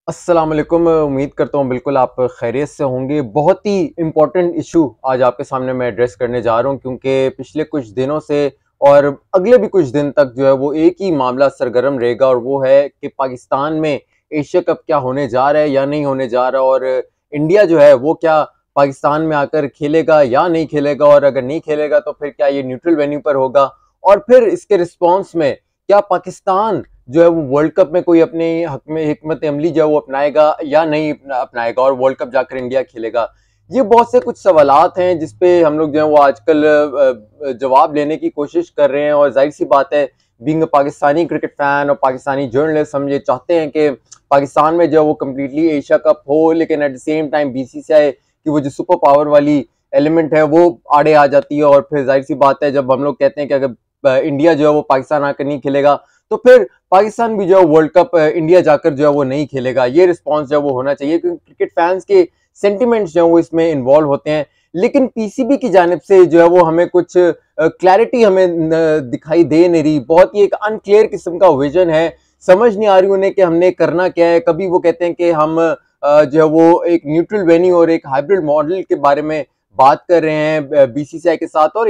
अस्सलाम वालेकुम। उम्मीद करता हूँ बिल्कुल आप खैरियत से होंगे। बहुत ही इम्पोर्टेंट इशू आज आपके सामने मैं एड्रेस करने जा रहा हूँ, क्योंकि पिछले कुछ दिनों से और अगले भी कुछ दिन तक जो है वो एक ही मामला सरगर्म रहेगा, और वो है कि पाकिस्तान में एशिया कप क्या होने जा रहा है या नहीं होने जा रहा, और इंडिया जो है वो क्या पाकिस्तान में आकर खेलेगा या नहीं खेलेगा, और अगर नहीं खेलेगा तो फिर क्या ये न्यूट्रल वेन्यू पर होगा, और फिर इसके रिस्पॉन्स में क्या पाकिस्तान जो है वो वर्ल्ड कप में कोई अपने हक में हिकमत अमली जो है वो अपनाएगा या नहीं अपनाएगा, और वर्ल्ड कप जाकर इंडिया खेलेगा। ये बहुत से कुछ सवालात हैं जिसपे हम लोग जो है वो आजकल जवाब लेने की कोशिश कर रहे हैं। और जाहिर सी बात है, बीइंग पाकिस्तानी क्रिकेट फैन और पाकिस्तानी जर्नलिस्ट, हम ये चाहते हैं कि पाकिस्तान में जो है वो कम्प्लीटली एशिया कप हो, लेकिन at the same time BCCI की वो जो सुपर पावर वाली एलिमेंट है वो आड़े आ जाती है। और फिर जाहिर सी बात है, जब हम लोग कहते हैं कि अगर इंडिया जो है वो पाकिस्तान आकर नहीं खेलेगा तो फिर पाकिस्तान भी जो है वर्ल्ड कप इंडिया जाकर जो है वो नहीं खेलेगा। ये रिस्पांस जो है वो होना चाहिए, क्योंकि क्रिकेट फैंस के सेंटिमेंट्स जो है वो इसमें इन्वॉल्व होते हैं। लेकिन पीसीबी की जानिब से जो है वो हमें कुछ क्लैरिटी हमें दिखाई दे नहीं रही। बहुत ही एक अनक्लियर किस्म का विजन है, समझ नहीं आ रही उन्हें कि हमने करना क्या है। कभी वो कहते हैं कि हम जो है वो एक न्यूट्रल वेन्यू और एक हाइब्रिड मॉडल के बारे में बात कर रहे हैं बीसीसीआई के साथ और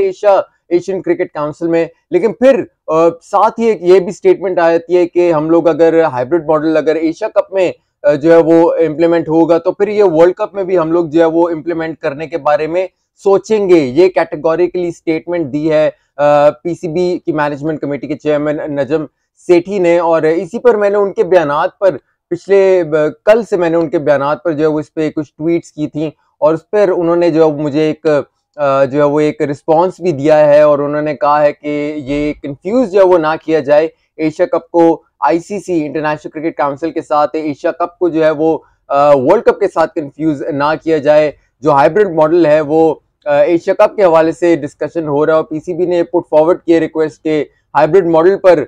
एशियन क्रिकेट काउंसिल में, लेकिन फिर साथ ही एक ये भी स्टेटमेंट आ जाती है कि हम लोग अगर हाइब्रिड मॉडल अगर एशिया कप में जो है वो इम्प्लीमेंट होगा तो फिर ये वर्ल्ड कप में भी हम लोग जो है वो इम्प्लीमेंट करने के बारे में सोचेंगे। ये कैटेगोरिकली स्टेटमेंट दी है पीसीबी की मैनेजमेंट कमेटी के चेयरमैन नजम सेठी ने। और इसी पर मैंने उनके बयानात पर कल से मैंने उनके बयानात पर जो है वो इस पे कुछ ट्वीट्स की थी, और उस पर उन्होंने जो मुझे एक जो है वो एक रिस्पांस भी दिया है। और उन्होंने कहा है कि ये कंफ्यूज जो है वो ना किया जाए, एशिया कप को आईसीसी इंटरनेशनल क्रिकेट काउंसिल के साथ, एशिया कप को जो है वो वर्ल्ड कप के साथ कंफ्यूज ना किया जाए। जो हाइब्रिड मॉडल है वो एशिया कप के हवाले से डिस्कशन हो रहा है, और पीसीबी ने पुट फॉरवर्ड किए रिक्वेस्ट के हाइब्रिड मॉडल पर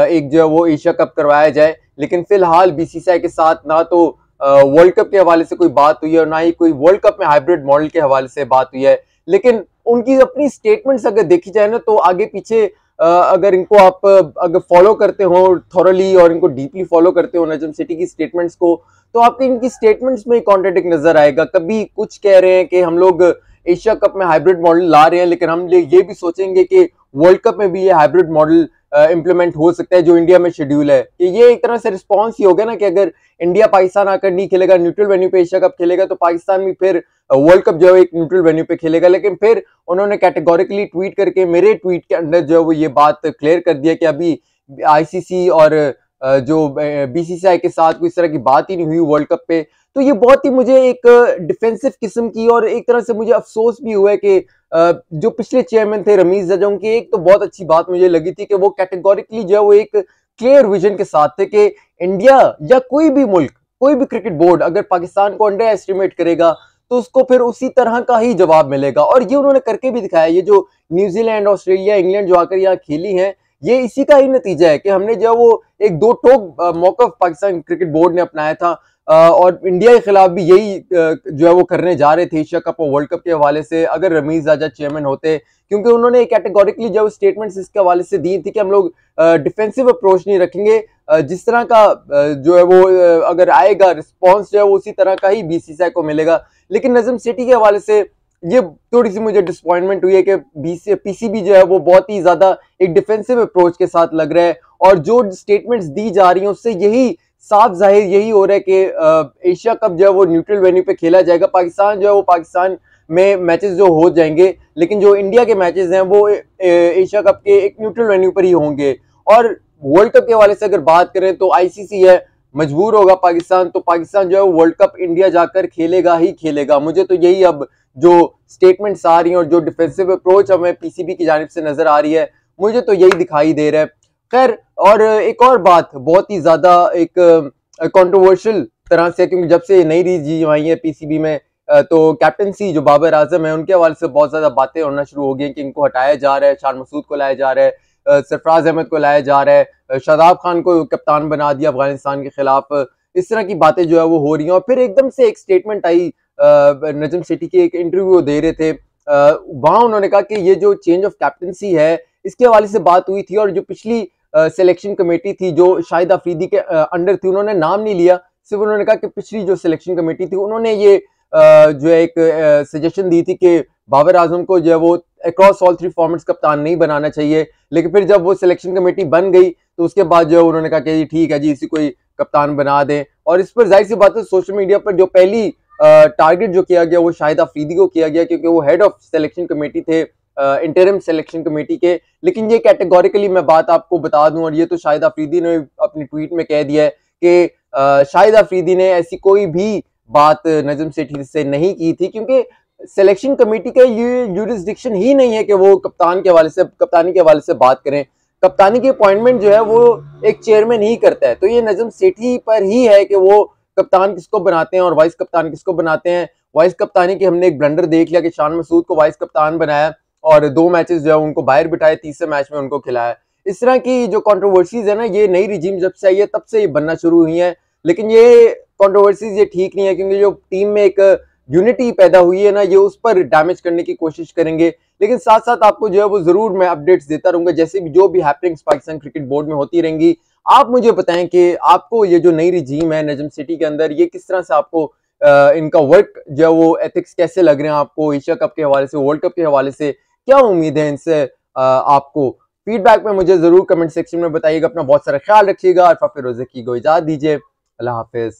एक जो है वो एशिया कप करवाया जाए। लेकिन फिलहाल बीसीसीआई के साथ ना तो वर्ल्ड कप के हवाले से कोई बात हुई है और ना ही कोई वर्ल्ड कप में हाइब्रिड मॉडल के हवाले से बात हुई है। लेकिन उनकी अपनी स्टेटमेंट्स अगर देखी जाए ना, तो आगे पीछे अगर इनको आप अगर फॉलो करते हो थॉरली और इनको डीपली फॉलो करते हो नजम सिटी की स्टेटमेंट्स को, तो आपको इनकी स्टेटमेंट्स में कॉन्ट्रडिक्ट नजर आएगा। कभी कुछ कह रहे हैं कि हम लोग एशिया कप में हाइब्रिड मॉडल ला रहे हैं, लेकिन हम ये भी सोचेंगे कि वर्ल्ड कप में भी ये हाइब्रिड मॉडल इम्प्लीमेंट हो सकता है जो इंडिया में शेड्यूल है। कि ये एक तरह से रिस्पॉन्स ही हो गया ना, कि अगर इंडिया पाकिस्तान आकर नहीं खेलेगा, न्यूट्रल वेन्यू पे एशिया कप खेलेगा, तो पाकिस्तान भी फिर वर्ल्ड कप जो है एक न्यूट्रल वेन्यू पे खेलेगा। लेकिन फिर उन्होंने कैटेगोरिकली ट्वीट करके मेरे ट्वीट के अंदर जो है वो ये बात क्लियर कर दिया कि अभी आईसीसी और जो बीसीसीआई के साथ कोई इस तरह की बात ही नहीं हुई वर्ल्ड कप पे। तो ये बहुत ही मुझे एक डिफेंसिव किस्म की, और एक तरह से मुझे अफसोस भी हुआ है कि जो पिछले चेयरमैन थे रमीज जजों की, एक तो बहुत अच्छी बात मुझे लगी थी कि वो कैटेगोरिकली जो है वो एक क्लियर विजन के साथ थे कि इंडिया या कोई भी मुल्क, कोई भी क्रिकेट बोर्ड अगर पाकिस्तान को अंडर एस्टिमेट करेगा तो उसको फिर उसी तरह का ही जवाब मिलेगा। और ये उन्होंने करके भी दिखाया। ये जो न्यूजीलैंड, ऑस्ट्रेलिया, इंग्लैंड जो आकर यहाँ खेली हैं, ये इसी का ही नतीजा है कि हमने जो वो एक दो टोक मौकफ पाकिस्तान क्रिकेट बोर्ड ने अपनाया था। और इंडिया के खिलाफ भी यही जो है वो करने जा रहे थे एशिया कप और वर्ल्ड कप के हवाले से, अगर रमीज राजा चेयरमैन होते, क्योंकि उन्होंने कैटेगोरिकली जो स्टेटमेंट्स इसके हवाले से दी थी कि हम लोग डिफेंसिव अप्रोच नहीं रखेंगे। जिस तरह का जो है वो अगर आएगा रिस्पॉन्स जो है वो उसी तरह का ही बीसीसीआई को मिलेगा। लेकिन नजम सेठी के हवाले से ये थोड़ी सी मुझे डिसअपॉइंटमेंट हुई है कि पीसीबी जो है वो बहुत ही ज्यादा एक डिफेंसिव अप्रोच के साथ लग रहा है, और जो स्टेटमेंट्स दी जा रही हैं उससे यही साफ जाहिर यही हो रहा है कि एशिया कप जो है वो न्यूट्रल वेन्यू पे खेला जाएगा। पाकिस्तान जो है वो पाकिस्तान में मैचेस जो हो जाएंगे, लेकिन जो इंडिया के मैचेस हैं वो एशिया कप के एक न्यूट्रल वेन्यू पर ही होंगे। और वर्ल्ड कप के हवाले से अगर बात करें तो आईसीसी है, मजबूर होगा पाकिस्तान, तो पाकिस्तान जो है वर्ल्ड कप इंडिया जाकर खेलेगा ही खेलेगा। मुझे तो यही अब जो स्टेटमेंट्स आ रही हैं और जो डिफेंसिव अप्रोच हमें पीसीबी की जानिब से नजर आ रही है, मुझे तो यही दिखाई दे रहा है। खैर, और एक और बात बहुत ही ज्यादा एक कंट्रोवर्शियल तरह से, क्योंकि जब से नई रीज आई है पीसीबी में, तो कैप्टनसी जो बाबर आजम है उनके हवाले से बहुत ज्यादा बातें होना शुरू हो गई कि इनको हटाया जा रहा है, शान मसूद को लाया जा रहा है, सरफराज अहमद को लाया जा रहा है, शादाब खान को कप्तान बना दिया अफगानिस्तान के खिलाफ। इस तरह की बातें जो है वो हो रही हैं। और फिर एकदम से एक स्टेटमेंट आई, नजम सेठी की एक इंटरव्यू दे रहे थे, वहां उन्होंने कहा कि ये जो चेंज ऑफ कैप्टनसी है इसके हवाले से बात हुई थी, और जो पिछली सिलेक्शन कमेटी थी जो शाहिद अफरीदी के अंडर थी, उन्होंने नाम नहीं लिया सिर्फ उन्होंने कहा कि पिछली जो सिलेक्शन कमेटी थी उन्होंने ये जो है एक सजेशन दी थी कि बाबर आजम को जो है वो अक्रॉस ऑल 3 फॉर्मेट्स कप्तान नहीं बनाना चाहिए, लेकिन फिर जब वो सिलेक्शन कमेटी बन गई तो उसके बाद जो है उन्होंने कहा कि ठीक है जी, इसी कोई कप्तान बना दें। और इस पर जाहिर सी बात है सोशल मीडिया पर जो पहली टारगेट जो किया गया वो शाहिद अफरीदी को किया गया, क्योंकि वो हेड ऑफ सिलेक्शन कमेटी थे, इंटरिम सिलेक्शन कमेटी के। लेकिन ये कैटेगोरिकली मैं बात आपको बता दूं, और ये तो शाहिद अफरीदी ने अपनी ट्वीट में कह दिया है कि शाहिद अफरीदी ने ऐसी कोई भी बात नजम सेठी से नहीं की थी, क्योंकि सिलेक्शन कमेटी का ये यूरिसडिक्शन ही नहीं है कि वो कप्तान के हवाले से, कप्तानी के हवाले से बात करें। कप्तानी की अपॉइंटमेंट जो है वो एक चेयरमैन ही करता है, तो ये नजम सेठी पर ही है कि वो कप्तान किसको बनाते हैं और वाइस कप्तान किसको बनाते हैं। वाइस कप्तानी की हमने एक ब्लंडर देख लिया कि शान मसूद को वाइस कप्तान बनाया और 2 मैचेस जो है उनको बाहर बिठाए, तीसरे मैच में उनको खिलाया। इस तरह की जो कंट्रोवर्सीज है ना, ये नई रिजीम जब से आई है तब से ये बनना शुरू हुई है। लेकिन ये कंट्रोवर्सीज ये ठीक नहीं है, क्योंकि जो टीम में एक यूनिटी पैदा हुई है ना, ये उस पर डैमेज करने की कोशिश करेंगे। लेकिन साथ साथ आपको जो है वो जरूर मैं अपडेट्स देता रहूंगा, जैसे भी जो भी हैपनिंग्स पाकिस्तान क्रिकेट बोर्ड में होती रहेंगी। आप मुझे बताएं कि आपको ये जो नई रिजीम है नजम सिटी के अंदर, ये किस तरह से आपको इनका वर्क जो है वो एथिक्स कैसे लग रहे हैं आपको, एशिया कप के हवाले से, वर्ल्ड कप के हवाले से क्या उम्मीद है इनसे आपको? फीडबैक में मुझे जरूर कमेंट सेक्शन में बताइएगा। अपना बहुत सारा ख्याल रखिएगा। अरफा फिरोज़ी को इजाजत दीजिए। अल्लाह हाफिज।